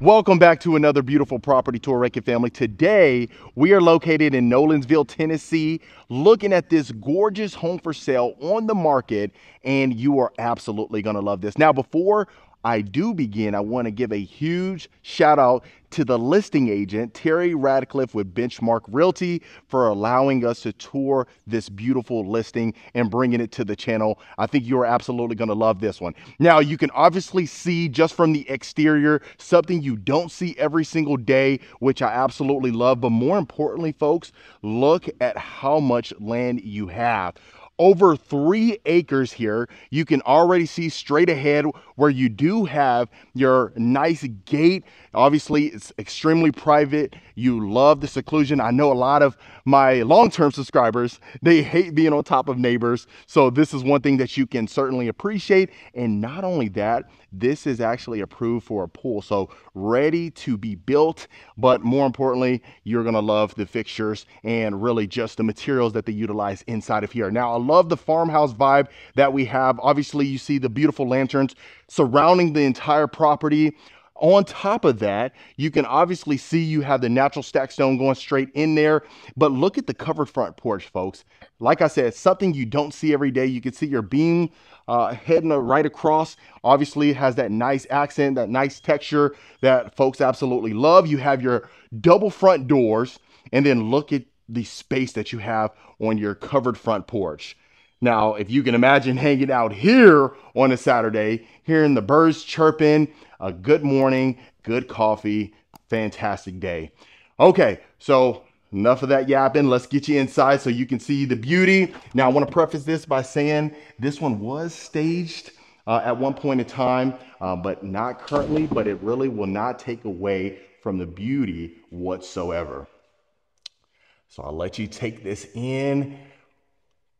Welcome back to another beautiful property tour, Rankin family. Today, we are located in Nolensville, Tennessee, looking at this gorgeous home for sale on the market, and you are absolutely going to love this. Now, before I do begin, I want to give a huge shout out to the listing agent, Teri Radcliff with Benchmark Realty, for allowing us to tour this beautiful listing and bringing it to the channel. I think you're absolutely going to love this one. Now, you can obviously see just from the exterior, something you don't see every single day, which I absolutely love. But more importantly, folks, look at how much land you have. Over 3 acres here. You can already see straight ahead where you do have your nice gate. Obviously, it's extremely private. You love the seclusion. I know a lot of my long-term subscribers, they hate being on top of neighbors. So this is one thing that you can certainly appreciate. And not only that, this is actually approved for a pool. So ready to be built. But more importantly, you're going to love the fixtures and really just the materials that they utilize inside of here. Now, I love the farmhouse vibe that we have. Obviously, you see the beautiful lanterns surrounding the entire property. On top of that, you can obviously see you have the natural stack stone going straight in there. But look at the covered front porch, folks. Like I said, something you don't see every day. You can see your beam heading right across. Obviously, it has that nice accent, that nice texture that folks absolutely love. You have your double front doors, and then look at the space that you have on your covered front porch. Now, if you can imagine hanging out here on a Saturday, hearing the birds chirping, a good morning, good coffee, fantastic day. Okay, so enough of that yapping. Let's get you inside so you can see the beauty. Now, I want to preface this by saying this one was staged at one point in time, but not currently, but it really will not take away from the beauty whatsoever. So I'll let you take this in.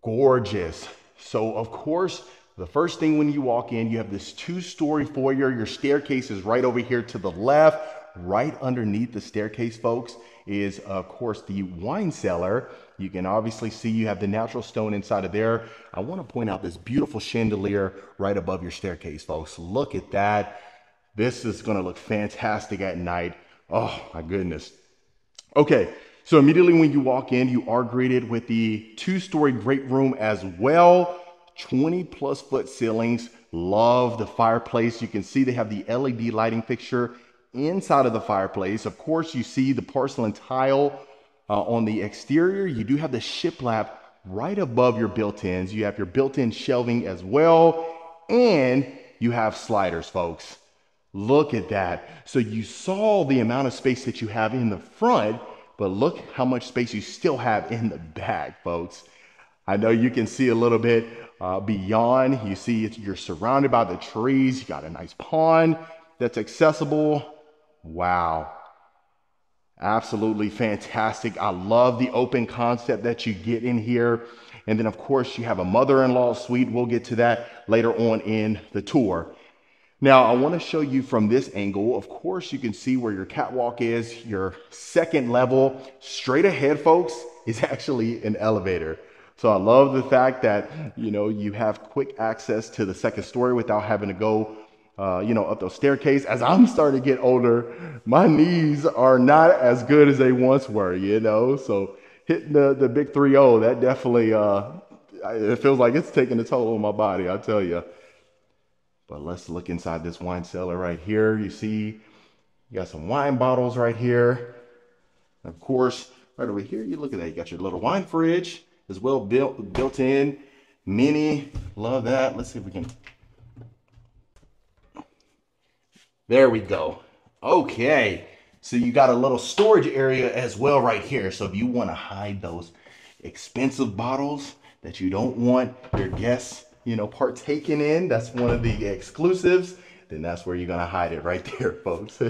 Gorgeous. So of course, the first thing when you walk in, you have this 2-story foyer. Your staircase is right over here to the left. Right underneath the staircase, folks, is of course the wine cellar. You can obviously see you have the natural stone inside of there. I want to point out this beautiful chandelier right above your staircase, folks. Look at that. This is going to look fantastic at night. Oh my goodness. Okay. So immediately when you walk in, you are greeted with the 2-story great room as well. 20+ foot ceilings. Love the fireplace. You can see they have the LED lighting fixture inside of the fireplace. Of course, you see the porcelain tile on the exterior. You do have the shiplap right above your built-ins. You have your built-in shelving as well. And you have sliders, folks. Look at that. So you saw the amount of space that you have in the front, but look how much space you still have in the back, folks. I know you can see a little bit beyond. You see you're surrounded by the trees. You got a nice pond that's accessible. Wow. Absolutely fantastic. I love the open concept that you get in here. And then, of course, you have a mother-in-law suite. We'll get to that later on in the tour. Now, I want to show you from this angle. Of course, you can see where your catwalk is. Your second level straight ahead, folks, is actually an elevator. So I love the fact that, you have quick access to the second story without having to go, up those staircase. As I'm starting to get older, my knees are not as good as they once were, So hitting the big 3-0, that definitely, it feels like it's taking a toll on my body, I tell you. But let's look inside this wine cellar right here. You see, you got some wine bottles right here. And of course, right over here, you look at that. You got your little wine fridge as well built in. Mini, love that. Let's see if we can. There we go. Okay, so you got a little storage area as well right here. So if you want to hide those expensive bottles that you don't want your guests partaking in, that's one of the exclusives, then that's where you're gonna hide it right there, folks.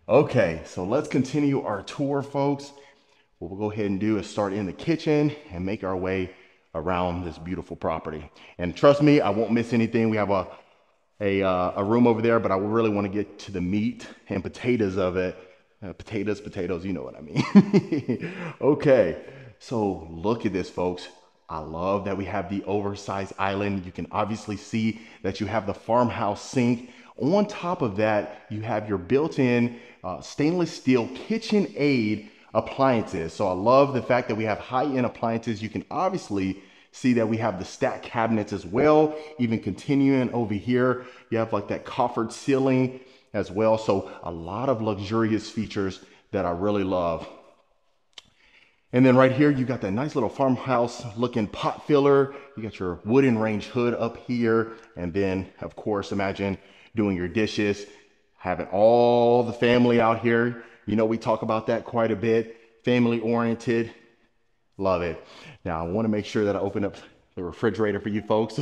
Okay, so let's continue our tour, folks. What we'll go ahead and do is start in the kitchen and make our way around this beautiful property. And trust me, I won't miss anything. We have a room over there, but I really want to get to the meat and potatoes of it. Potatoes, you know what I mean. Okay, so look at this, folks. I love that we have the oversized island. You can obviously see that you have the farmhouse sink On top of that, you have your built-in stainless steel KitchenAid appliances. So I love the fact that we have high-end appliances. You can obviously see that we have the stacked cabinets as well. Even continuing over here, you have like that coffered ceiling as well. So a lot of luxurious features that I really love. And then right here, you got that nice little farmhouse looking pot filler. You got your wooden range hood up here. And then of course, imagine doing your dishes, having all the family out here. You know, we talk about that quite a bit, family oriented. Love it. Now I want to make sure that I open up the refrigerator for you folks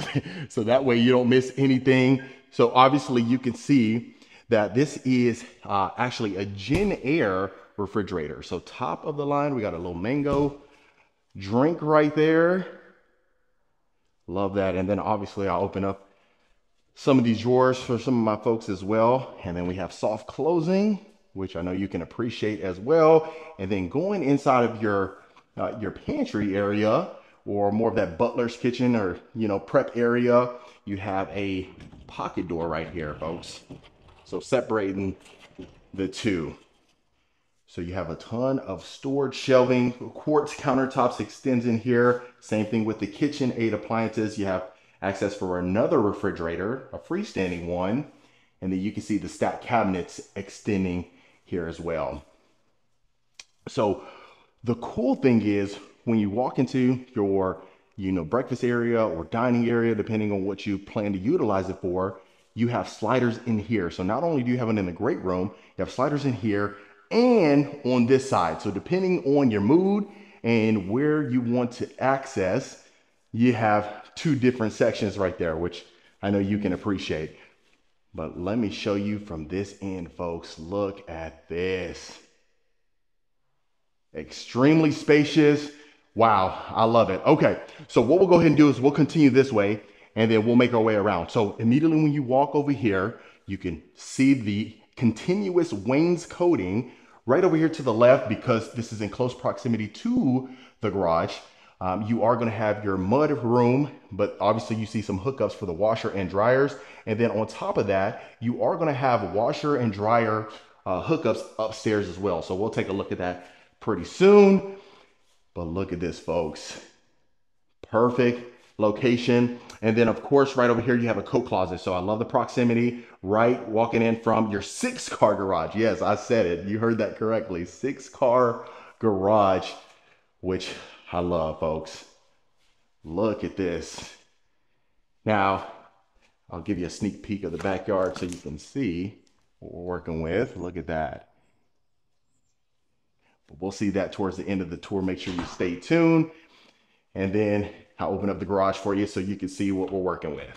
so that way you don't miss anything. So obviously you can see that this is actually a Gen Air refrigerator. So top of the line, we got a little mango drink right there. Love that. And then obviously I'll open up some of these drawers for some of my folks as well. And then we have soft closing, which I know you can appreciate as well. And then going inside of your pantry area, or more of that butler's kitchen, or prep area, you have a pocket door right here, folks. So separating the two. So you have a ton of storage shelving, quartz countertops extends in here. Same thing with the KitchenAid appliances. You have access for another refrigerator, a freestanding one. And then you can see the stacked cabinets extending here as well. So the cool thing is when you walk into your, breakfast area or dining area, depending on what you plan to utilize it for, you have sliders in here. So not only do you have it in the great room, you have sliders in here and on this side. So depending on your mood and where you want to access, you have two different sections right there, which I know you can appreciate. But let me show you from this end, folks. Look at this. Extremely spacious. Wow, I love it. Okay, so what we'll go ahead and do is we'll continue this way and then we'll make our way around. So immediately when you walk over here, you can see the continuous wainscoting right over here to the left, because this is in close proximity to the garage. You are going to have your mud room, but obviously you see some hookups for the washer and dryers. And then on top of that, you are going to have washer and dryer hookups upstairs as well. So we'll take a look at that pretty soon. But look at this, folks. Perfect location. And then of course, right over here, you have a coat closet. So I love the proximity, right? Walking in from your 6-car garage. Yes, I said it. You heard that correctly. 6-car garage, which I love, folks. Look at this. Now, I'll give you a sneak peek of the backyard so you can see what we're working with. Look at that. But we'll see that towards the end of the tour. Make sure you stay tuned. And then I'll open up the garage for you so you can see what we're working with.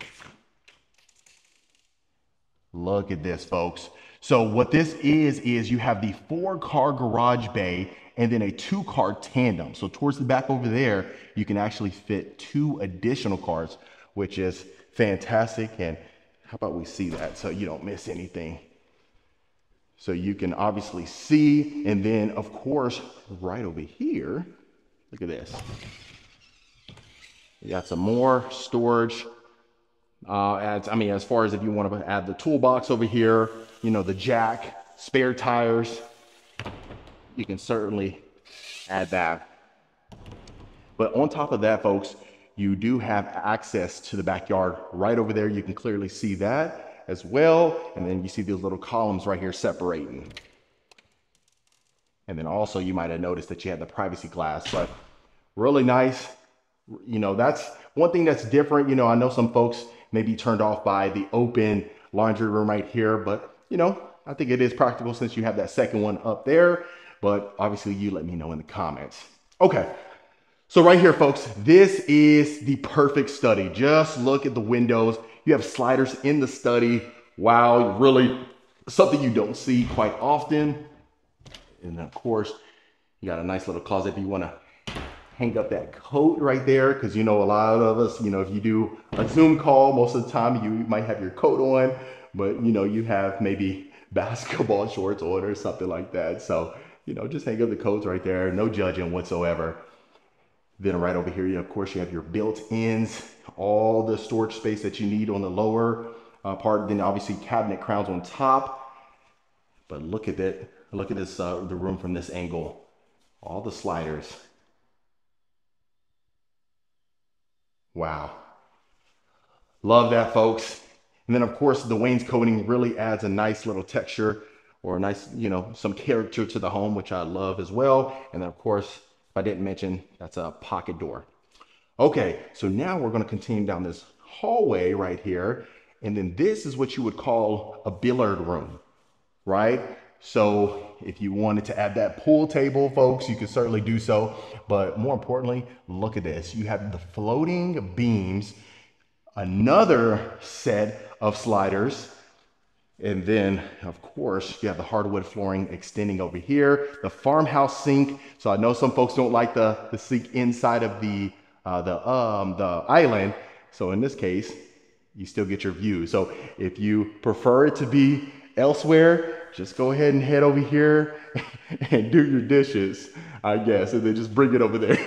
Look at this, folks. So what this is you have the 4-car garage bay and then a 2-car tandem. So towards the back over there, you can actually fit 2 additional cars, which is fantastic. And how about we see that so you don't miss anything? So you can obviously see, and then of course, right over here, look at this. You got some more storage. As far as if you want to add the toolbox over here, the jack, spare tires, you can certainly add that. But on top of that, folks, you do have access to the backyard right over there. You can clearly see that as well. And then you see these little columns right here separating. And then also you might have noticed that you had the privacy glass, but really nice. That's one thing that's different. I know some folks may be turned off by the open laundry room right here, but I think it is practical since you have that second one up there. But obviously you let me know in the comments. Okay, so right here, folks, this is the perfect study. Just look at the windows. You have sliders in the study. Wow, really something you don't see quite often. And then of course, you got a nice little closet if you want to hang up that coat right there, because a lot of us, if you do a Zoom call, most of the time you might have your coat on, but you have maybe basketball shorts on or something like that. So just hang up the coats right there, no judging whatsoever. Then right over here, of course, you have your built-ins, all the storage space that you need on the lower part. Then obviously cabinet crowns on top. But look at that. Look at this, the room from this angle. All the sliders. Wow. Love that, folks. And then of course the wainscoting really adds a nice little texture or a nice, some character to the home, which I love as well. And then of course, if I didn't mention, that's a pocket door. Okay, so now we're going to continue down this hallway right here. And then this is what you would call a billiard room, right? So if you wanted to add that pool table, folks, you could certainly do so. But more importantly, look at this. You have the floating beams, another set of sliders, and then of course you have the hardwood flooring extending over here, the farmhouse sink. So I know some folks don't like the sink inside of the island. So in this case, you still get your view. So if you prefer it to be elsewhere, just go ahead and head over here and do your dishes, I guess, and then just bring it over there.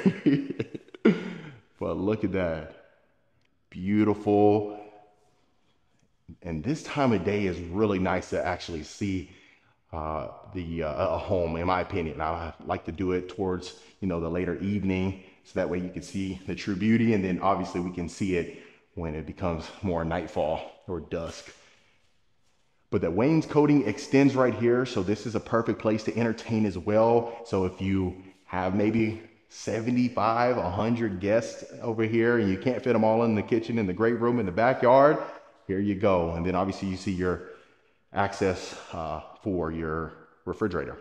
But look at that. Beautiful. And this time of day is really nice to actually see a home, in my opinion. I like to do it towards, the later evening, so that way you can see the true beauty, and then obviously we can see it when it becomes more nightfall or dusk. But the wainscoting extends right here, so this is a perfect place to entertain as well. So if you have maybe 75, 100 guests over here and you can't fit them all in the kitchen, in the great room, in the backyard, here you go. And then obviously you see your access for your refrigerator.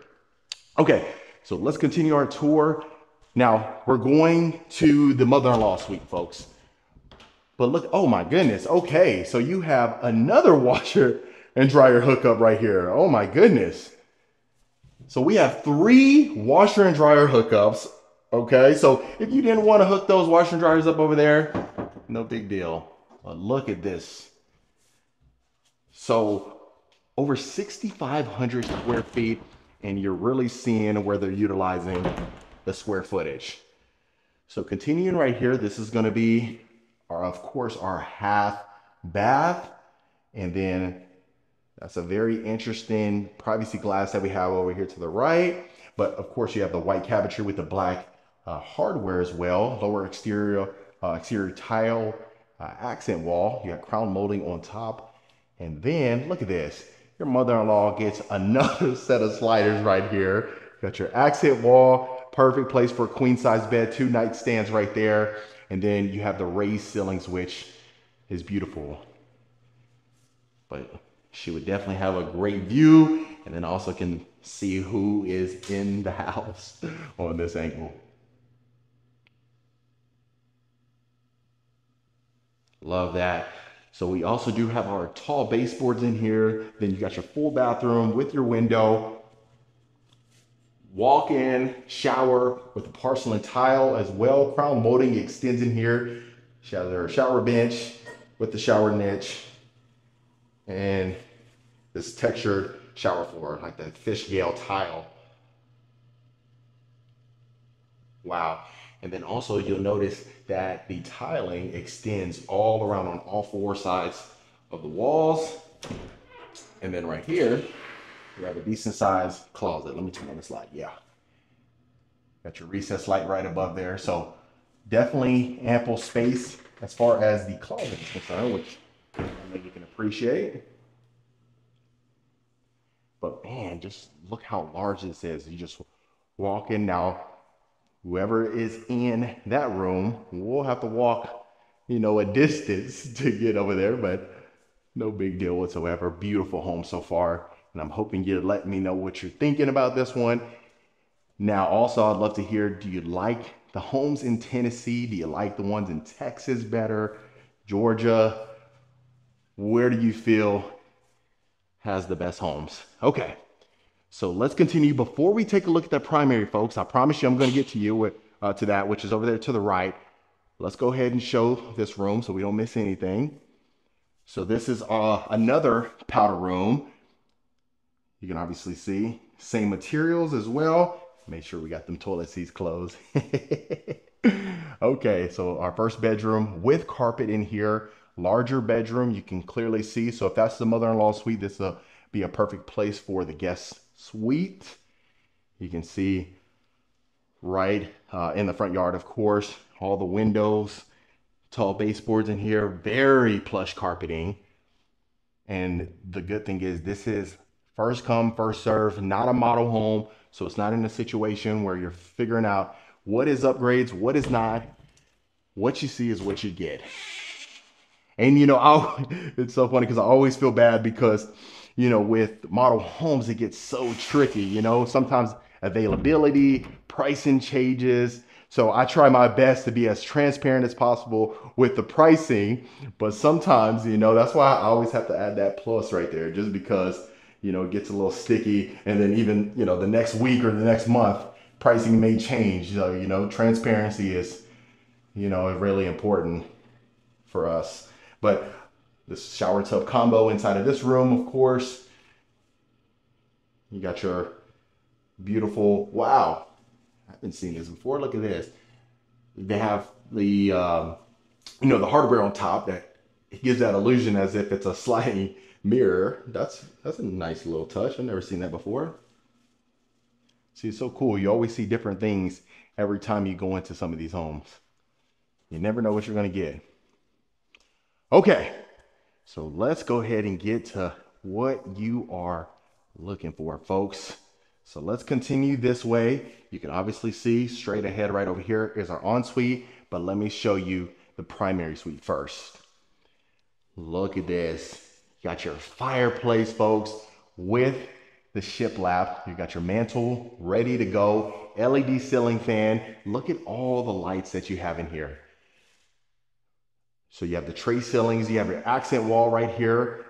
Okay, so let's continue our tour. Now we're going to the mother-in-law suite, folks. But look, oh my goodness. Okay, so you have another washer and dryer hookup right here. Oh my goodness. So we have 3 washer and dryer hookups. Okay, so if you didn't want to hook those washer and dryers up over there, no big deal. But look at this. So over 6,500 square feet, and you're really seeing where they're utilizing the square footage. So continuing right here, this is going to be of course our half bath, and then that's a very interesting privacy glass that we have over here to the right. But of course you have the white cabinetry with the black hardware as well, lower exterior tile accent wall. You got crown molding on top, and then look at this. Your mother-in-law gets another set of sliders right here. You got your accent wall, perfect place for a queen size bed, 2 nightstands right there. And then you have the raised ceilings, which is beautiful. But she would definitely have a great view, and then also can see who is in the house on this angle. Love that. So we also do have our tall baseboards in here. Then you got your full bathroom with your window. Walk-in shower with a porcelain tile as well. Crown molding extends in here. She has her shower bench with the shower niche and this textured shower floor, like that fish gale tile. Wow. And then also you'll notice that the tiling extends all around on all 4 sides of the walls. And then right here, you have a decent sized closet. Let me turn on this light. Yeah. Got your recessed light right above there. So definitely ample space as far as the closet is concerned, which I know you can appreciate. But man, just look how large this is. You just walk in now. Whoever is in that room will have to walk, a distance to get over there, but no big deal whatsoever. Beautiful home so far. And I'm hoping you'll let me know what you're thinking about this one. Now, also, I'd love to hear, do you like the homes in Tennessee? Do you like the ones in Texas better? Georgia? Where do you feel has the best homes? Okay, so let's continue. Before we take a look at that primary, folks, I promise you I'm going to get to you to that, which is over there to the right. Let's go ahead and show this room so we don't miss anything. So this is another powder room. You can obviously see same materials as well. Make sure we got them toilet seats closed. Okay, so our first bedroom with carpet in here. larger bedroom. You can clearly see. So if that's the mother-in-law suite, this will be a perfect place for the guest suite. You can see right in the front yard, of course, all the windows, tall baseboards in here, very plush carpeting. And the good thing is this is first come, first serve, not a model home. So it's not in a situation where you're figuring out what is upgrades, what is not. What you see is what you get. And it's so funny because I always feel bad because, with model homes, it gets so tricky, sometimes availability, pricing changes. So I try my best to be as transparent as possible with the pricing, but sometimes, that's why I always have to add that plus right there, just because, it gets a little sticky. And then even, the next week or the next month, pricing may change. So, transparency is, really important for us. But this shower tub combo inside of this room, of course. You got your beautiful, wow, I haven't seen this before. Look at this. They have the, the hardware on top that gives that illusion as if it's a sliding mirror. That's a nice little touch. I've never seen that before. See, it's so cool. You always see different things every time you go into some of these homes. You never know what you're going to get. Okay, so let's go ahead and get to what you are looking for, folks. So let's continue this way. You can obviously see straight ahead right over here is our ensuite, but let me show you the primary suite first. Look at this. You got your fireplace, folks, with the shiplap. You got your mantle ready to go, LED ceiling fan. Look at all the lights that you have in here. So you have the tray ceilings, you have your accent wall right here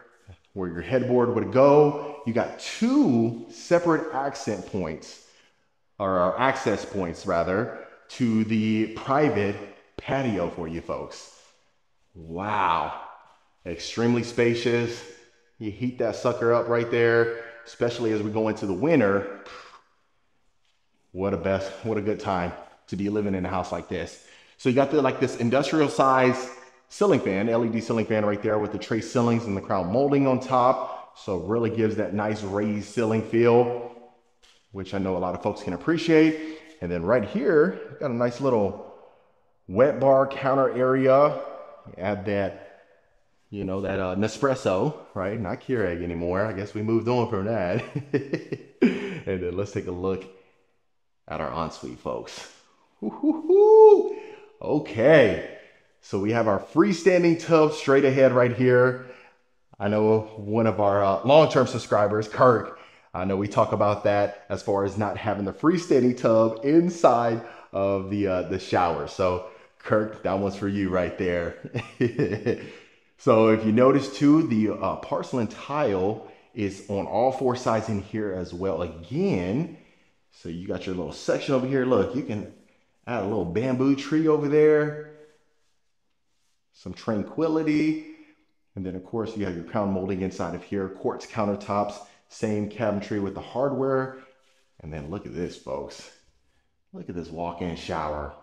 where your headboard would go. You got two separate accent points, or access points rather, to the private patio for you folks. Wow, extremely spacious. You heat that sucker up right there, especially as we go into the winter. What a good time to be living in a house like this. So you got this industrial size ceiling fan, LED ceiling fan right there with the tray ceilings and the crown molding on top. So it really gives that nice raised ceiling feel, which I know a lot of folks can appreciate. And then right here, got a nice little wet bar counter area. Add that, that Nespresso, right? Not Keurig anymore. I guess we moved on from that. And then let's take a look at our ensuite, folks. Okay. So we have our freestanding tub straight ahead right here. I know one of our long-term subscribers, Kirk, I know we talk about that as far as not having the freestanding tub inside of the shower. So Kirk, that one's for you right there. So if you notice too, the porcelain tile is on all four sides in here as well again. So you got your little section over here. Look, you can add a little bamboo tree over there. Some tranquility. And then of course you have your crown molding inside of here, quartz countertops, same cabinetry with the hardware. And then look at this, folks. Look at this walk-in shower.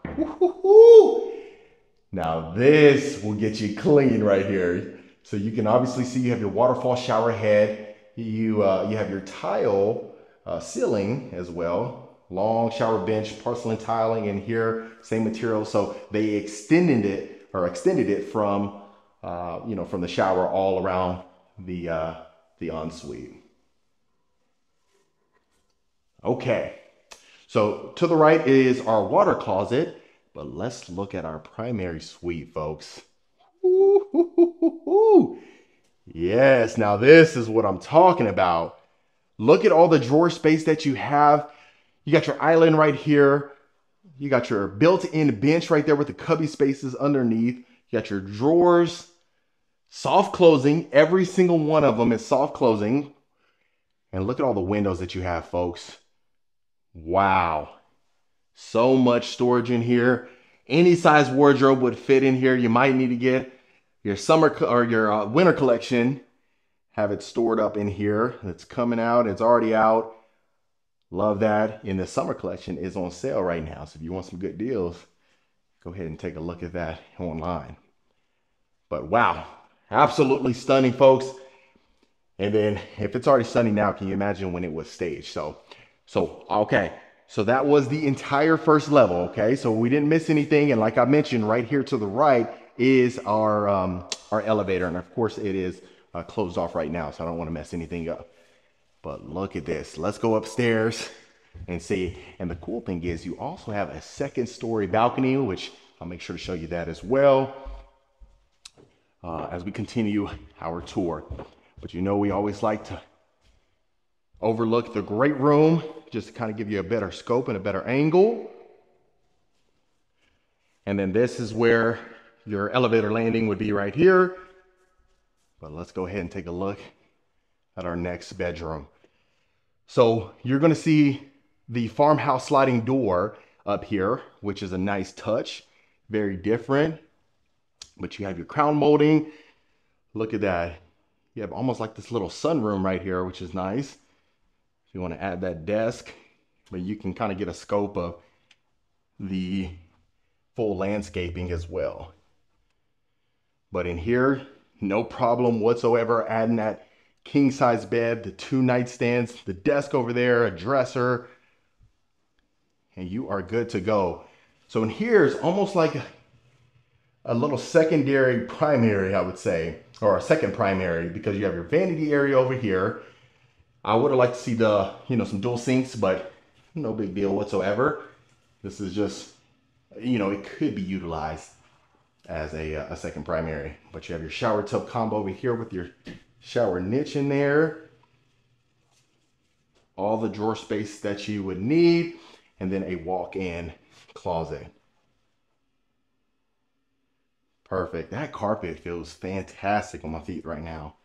Now this will get you clean right here. So you can obviously see you have your waterfall shower head. You have your tile ceiling as well. Long shower bench, porcelain tiling in here, same material. So they extended it from from the shower all around the ensuite. Okay, so to the right is our water closet, but let's look at our primary suite, folks. Yes, now this is what I'm talking about. Look at all the drawer space that you have. You got your island right here. You got your built-in bench right there with the cubby spaces underneath. You got your drawers, soft closing. Every single one of them is soft closing. And look at all the windows that you have, folks. Wow. So much storage in here. Any size wardrobe would fit in here. You might need to get your summer or your winter collection. Have it stored up in here. It's coming out. It's already out. Love that. And the summer collection is on sale right now. So if you want some good deals, go ahead and take a look at that online. But wow, absolutely stunning, folks. And then if it's already stunning now, can you imagine when it was staged? Okay. So that was the entire first level. Okay. So we didn't miss anything. And like I mentioned, right here to the right is our elevator. And of course it is closed off right now. So I don't want to mess anything up. But look at this. Let's go upstairs and see. And the cool thing is you also have a second story balcony, which I'll make sure to show you that as well as we continue our tour. But you know, we always like to overlook the great room just to kind of give you a better scope and a better angle. And then this is where your elevator landing would be right here. But let's go ahead and take a look at our next bedroom. So you're going to see the farmhouse sliding door up here, which is a nice touch, very different. But you have your crown molding. Look at that. You have almost like this little sunroom right here, which is nice. If you want to add that desk, but you can kind of get a scope of the full landscaping as well. But in here, no problem whatsoever adding that king size bed, the 2 nightstands, the desk over there, a dresser, and you are good to go. So in here is almost like a little secondary primary, I would say, or a second primary, because you have your vanity area over here. I would have liked to see the, some dual sinks, but no big deal whatsoever. This is just, it could be utilized as a second primary. But you have your shower tub combo over here with your shower niche in there. All the drawer space that you would need, and then a walk-in closet. Perfect. That carpet feels fantastic on my feet right now.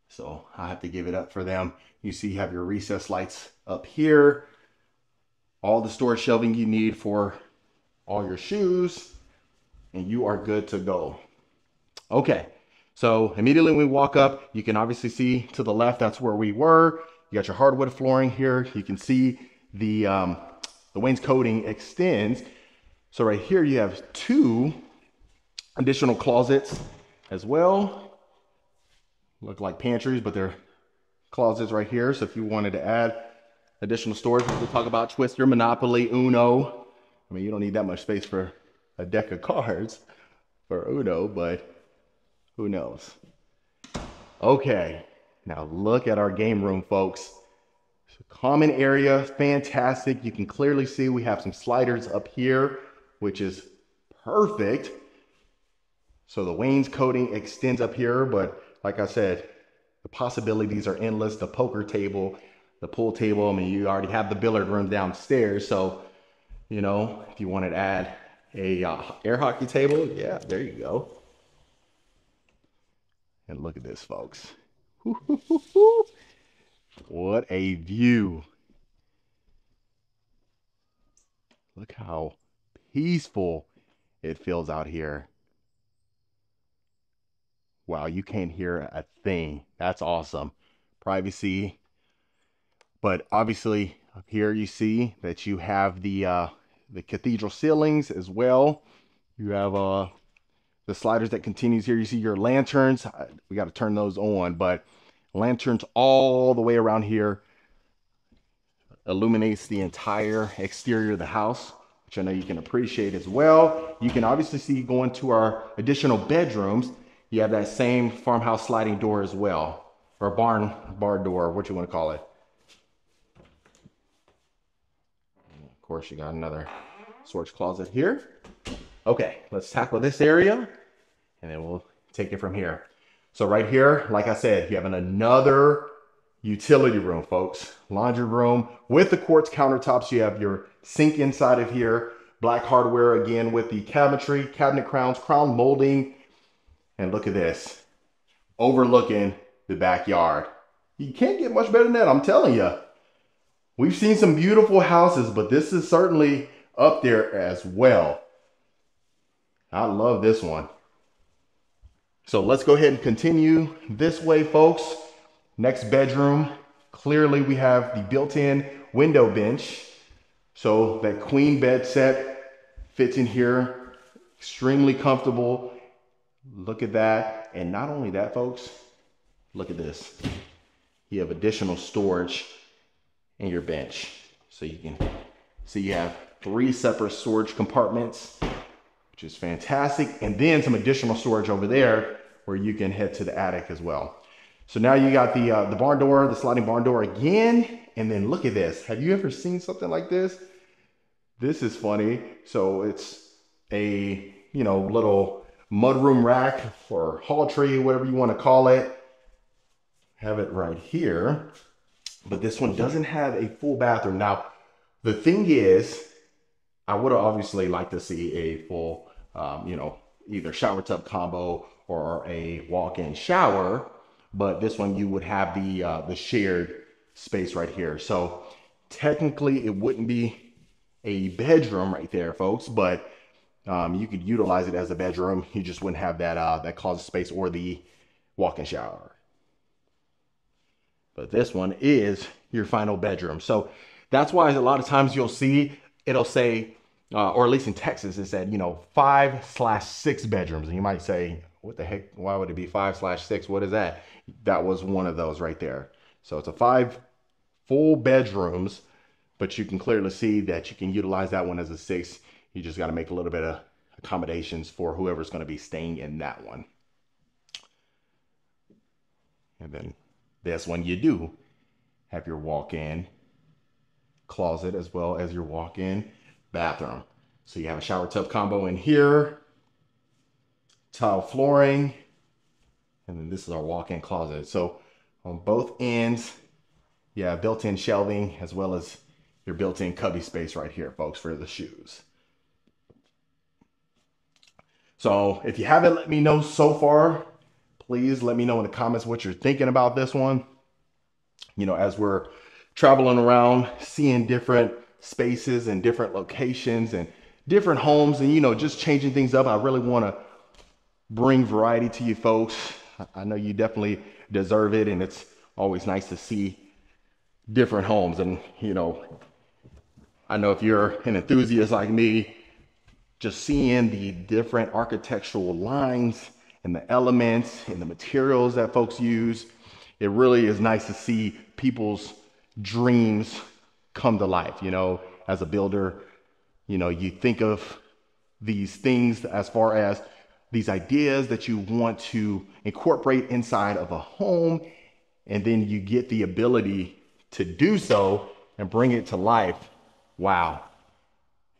So I have to give it up for them. You see you have your recessed lights up here. All the storage shelving you need for all your shoes. And you are good to go. Okay. So immediately when we walk up, you can obviously see to the left, that's where we were. You got your hardwood flooring here. You can see the wainscoting extends. So right here you have 2 additional closets as well. Look like pantries, but they're closets right here. So if you wanted to add additional storage, we'll talk about Twister, Monopoly, Uno. I mean, you don't need that much space for a deck of cards for Uno, but who knows? Okay, now look at our game room, folks. It's a common area, fantastic. You can clearly see we have some sliders up here, which is perfect. So the wainscoting extends up here, but like I said, the possibilities are endless. The poker table, the pool table, I mean, you already have the billiard room downstairs. So, if you wanted to add a air hockey table, yeah, there you go. And look at this, folks. What a view. Look how peaceful it feels out here. Wow, you can't hear a thing. That's awesome. Privacy. But obviously up here you see that you have the cathedral ceilings as well. You have the sliders that continues here. You see your lanterns. We got to turn those on, but lanterns all the way around here illuminates the entire exterior of the house, which I know you can appreciate as well. You can obviously see going to our additional bedrooms. You have that same farmhouse sliding door as well, or bar door, what you want to call it. And of course, you got another storage closet here. Okay, let's tackle this area, and then we'll take it from here. So right here, like I said, you have another utility room, folks. Laundry room with the quartz countertops. You have your sink inside of here. Black hardware again with the cabinetry, cabinet crowns, crown molding. And look at this, overlooking the backyard. You can't get much better than that, I'm telling you. We've seen some beautiful houses, but this is certainly up there as well. I love this one. So let's go ahead and continue this way, folks. Next bedroom, clearly we have the built-in window bench. So that queen bed set fits in here, extremely comfortable. Look at that. And not only that, folks, look at this. You have additional storage in your bench. So you can see you have 3 separate storage compartments, which is fantastic. And then some additional storage over there where you can head to the attic as well. So now you got the barn door, the sliding barn door again. And then look at this. Have you ever seen something like this? This is funny. So it's a, little mudroom rack or hall tree, whatever you want to call it. Have it right here. But this one doesn't have a full bathroom. Now, the thing is, I would have obviously liked to see a full, either shower tub combo or a walk-in shower. But this one, you would have the shared space right here. So technically, it wouldn't be a bedroom right there, folks. But you could utilize it as a bedroom. You just wouldn't have that closet space or the walk-in shower. But this one is your final bedroom. So that's why a lot of times you'll see, it'll say, or at least in Texas, it said, 5/6 bedrooms. And you might say, what the heck? Why would it be 5/6? What is that? That was one of those right there. So it's a 5 full bedrooms, but you can clearly see that you can utilize that one as a 6. You just got to make a little bit of accommodations for whoever's going to be staying in that one. And then this one, you do have your walk-in closet as well as your walk-in bathroom. So you have a shower tub combo in here, tile flooring, and then this is our walk-in closet. So on both ends, you have built-in shelving as well as your built-in cubby space right here, folks, for the shoes. So if you haven't let me know so far, please let me know in the comments what you're thinking about this one. As we're traveling around, seeing different spaces and different locations and different homes and, just changing things up, I really want to bring variety to you folks. I know you definitely deserve it, and it's always nice to see different homes. And, I know if you're an enthusiast like me, just seeing the different architectural lines and the elements and the materials that folks use, it really is nice to see people's dreams come to life. As a builder, you think of these things as far as these ideas that you want to incorporate inside of a home, and then you get the ability to do so and bring it to life. Wow.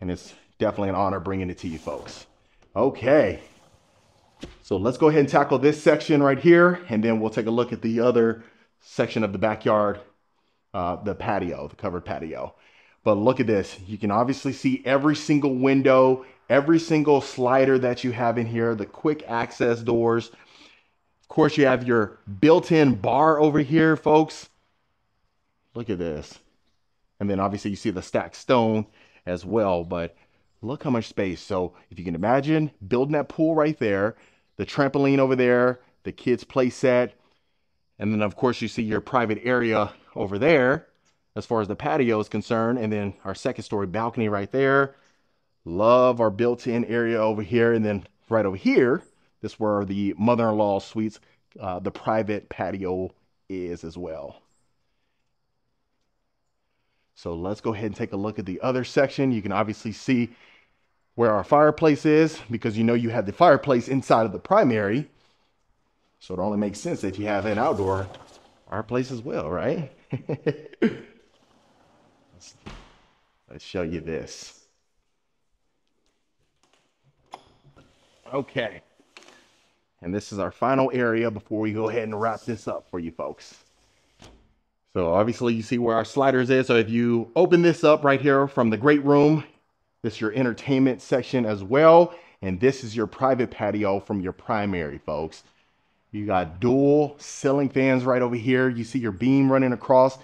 And it's definitely an honor bringing it to you folks. Okay. So let's go ahead and tackle this section right here, and then we'll take a look at the other section of the backyard, the patio, the covered patio. But look at this. You can obviously see every single window, every single slider that you have in here, the quick access doors. Of course, you have your built-in bar over here, folks. Look at this. And then obviously you see the stacked stone as well, but look how much space. So if you can imagine building that pool right there, the trampoline over there, the kids' play set, and then of course you see your private area over there as far as the patio is concerned, and then our second story balcony right there. Love our built-in area over here, and then right over here, this is where the mother-in-law suites, the private patio is as well. So let's go ahead and take a look at the other section. You can obviously see where our fireplace is, because you have the fireplace inside of the primary. So it only makes sense that you have an outdoor fireplace as well, right? Let's show you this. Okay. And this is our final area before we go ahead and wrap this up for you folks. So obviously you see where our sliders is. So if you open this up right here from the great room, this is your entertainment section as well. And this is your private patio from your primary, folks. You got dual ceiling fans right over here. You see your beam running across,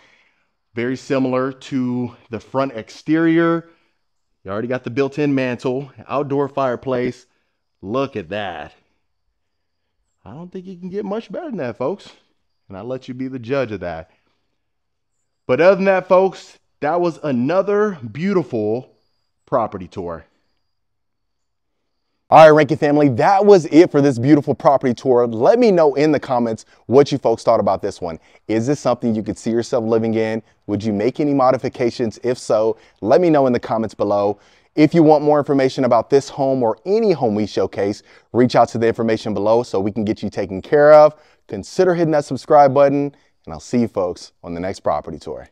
very similar to the front exterior. You already got the built-in mantle, outdoor fireplace. Look at that. I don't think you can get much better than that, folks. And I'll let you be the judge of that. But other than that, folks, that was another beautiful property tour. All right, Rankin family, that was it for this beautiful property tour. Let me know in the comments what you folks thought about this one. Is this something you could see yourself living in? Would you make any modifications? If so, let me know in the comments below. If you want more information about this home or any home we showcase, reach out to the information below so we can get you taken care of. Consider hitting that subscribe button, and I'll see you folks on the next property tour.